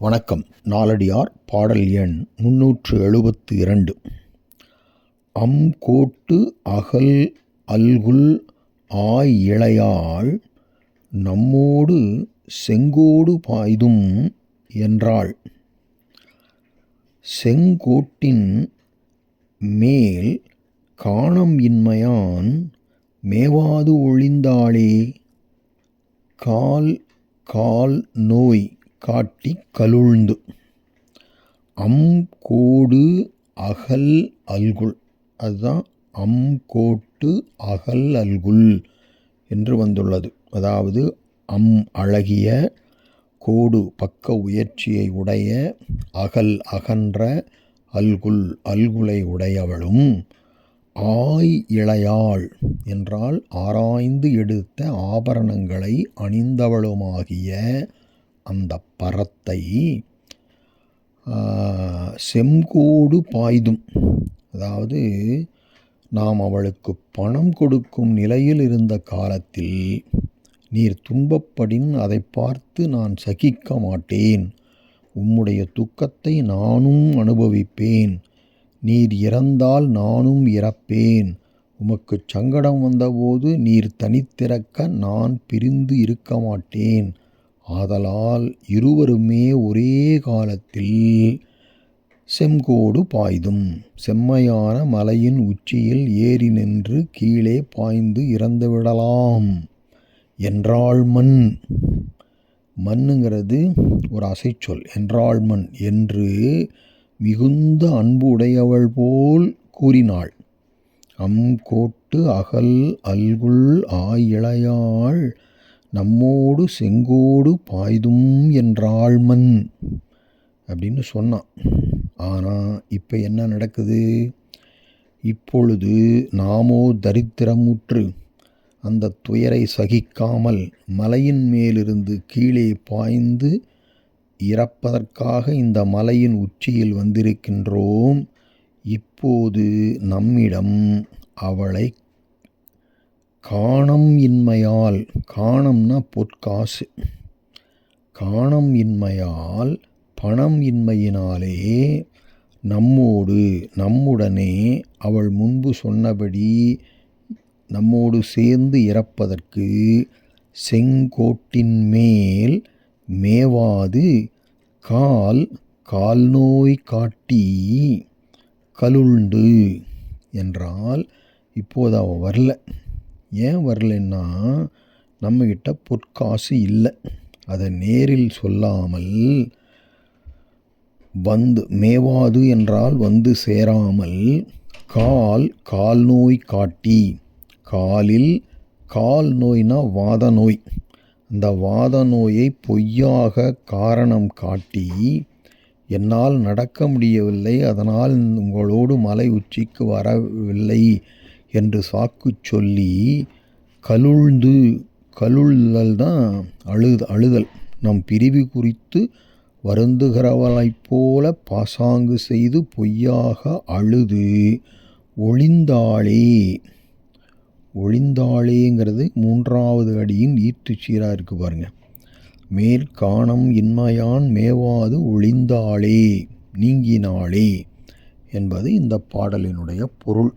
வணக்கம். நாலடியார் பாடல் எண் 372. கோட்டு அகல் அல்குல் இளையாள் நம்மோடு செங்கோடு பாய்தும் என்றாள். செங்கோட்டின் மேல் காணம் இன்மையான் மேவாது ஒழிந்தாளே. கால் நோய் காட்டி கலுழ்ந்து. கோடு அகல் அல்குல், அதுதான் கோட்டு அகல் அல்குல் என்று வந்துள்ளது. அதாவது அழகிய, கோடு பக்க உயர்ச்சியை உடைய, அகன்ற அல்குலை உடையவளும், இளையாள் என்றால் ஆராய்ந்து எடுத்த ஆபரணங்களை அணிந்தவளுமாகிய அந்த பரத்தை செங்கோடு பாய்தும், அதாவது நாம் அவளுக்கு பணம் கொடுக்கும் நிலையில் இருந்த காலத்தில் நீர் துன்பப்படின் அதை பார்த்து நான் சகிக்க மாட்டேன். உம்முடைய துக்கத்தை நானும் அனுபவிப்பேன். நீர் இறந்தால் நானும் இறப்பேன். உமக்கு சங்கடம் வந்தபோது நீர் தனித்திறக்க நான் பிரிந்து இருக்க மாட்டேன். ஆதலால் இருவருமே ஒரே காலத்தில் செங்கோடு பாய்தும், செம்மையான மலையின் உச்சியில் ஏறி நின்று கீழே பாய்ந்து இறந்துவிடலாம் என்றாள். மண்ணுங்கிறது ஒரு அசைச்சொல். என்றாள் மண் என்று மிகுந்த அன்பு உடையவள் போல் கூறினாள். கோட்டு அகல் அல்குல் இளையாள் நம்மோடு செங்கோடு பாய்தும் என்றாள் மண் அப்படின்னு சொன்னான். ஆனால் இப்போ என்ன நடக்குது? இப்பொழுது நாமோ தரித்திரமுற்று அந்த துயரை சகிக்காமல் மலையின் மேலிருந்து கீழே பாய்ந்து இறப்பதற்காக இந்த மலையின் உச்சியில் வந்திருக்கின்றோம். இப்போது நம்மிடம் அவளை காணம் இன்மையால், காணம்னா பொற்காசு, காணம் இன்மையால் பணம் இன்மையினாலே நம்முடனே அவள் முன்பு சொன்னபடி நம்மோடு சேர்ந்து இறப்பதற்கு செங்கோட்டின் மேல் மேவாது கால் நோய் காட்டி கலுழ்ந்து என்றால், இப்போது அவள் வரல. ஏன் வரலன்னா, நம்மகிட்ட பொற்காசு இல்லை. அதை நேரில் சொல்லாமல் மேவாது என்றால் வந்து சேராமல் கால் நோய் காட்டி, கால் நோய்னா வாத நோய், அந்த வாத நோயை பொய்யாக காரணம் காட்டி என்னால் நடக்க முடியவில்லை, அதனால் உங்களோடு மலை உச்சிக்கு வரவில்லை என்று சாக்கு சொல்லி கலுழ்தல் தான் அழுதல். நம் பிரிவு குறித்து வருந்துகிறவளைப் போல பாசாங்கு செய்து பொய்யாக அழுது ஒழிந்தாளேங்கிறது 3வது அடியின் ஈற்று சீராக இருக்குது பாருங்க. மேற்காணம் இன்மையான் மேவாது ஒழிந்தாளே, நீங்கினாளே என்பது இந்த பாடலினுடைய பொருள்.